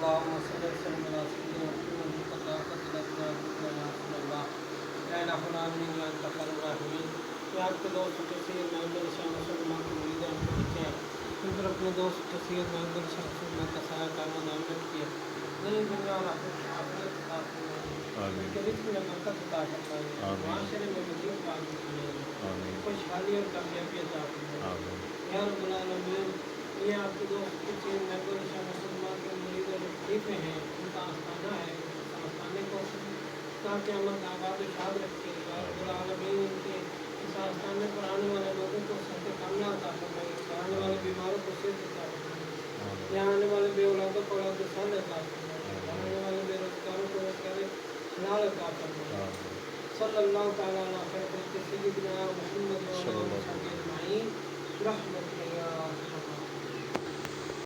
अल्लाहुम्मा सल्लि अला सय्यिदिना मुहम्मद या आपके दोस्त तस्वीर महमूद शाह मुसलमान के मुरीद हमको लिखे हैं इन पर अपने दोस्त तस्वीर महमूद शाह मुसलमान का साया कायम नामत किया नहीं दुनिया और आखिरत का उनके रिस्क में बरकत अता फरमाइए माशरे में मज़ीद कामयाबी फरमाइए खुशहाली और कामयाबी अता फरमाइए या रब्बुल आलमीन। ये आपके दोस्त तस्वीर महमूद शाह मुसलमान के मुरीद और खलीफे हैं उनका आस्थाना है उस आस्थाने को ताकि अमन आबाद शाद रखिए या रब्बुल आलमीन उनके इस आस्थाने पर आने वाले लोगों को सत्य कामना अता फरमाइए, आने वाले बीमारों को सेहत अता फरमाइए, यहाँ आने वाले बेऔलादों को औलाद साल अता फरमाइए, आने वाले बेरोजगारों को रोजगार हलाल अता फरमाइए। सल्लल्लाहु तआला अलैहि वसल्लम सय्यिदना मुहम्मद व अला आलिहि व सल्लम रहमतुल्लाह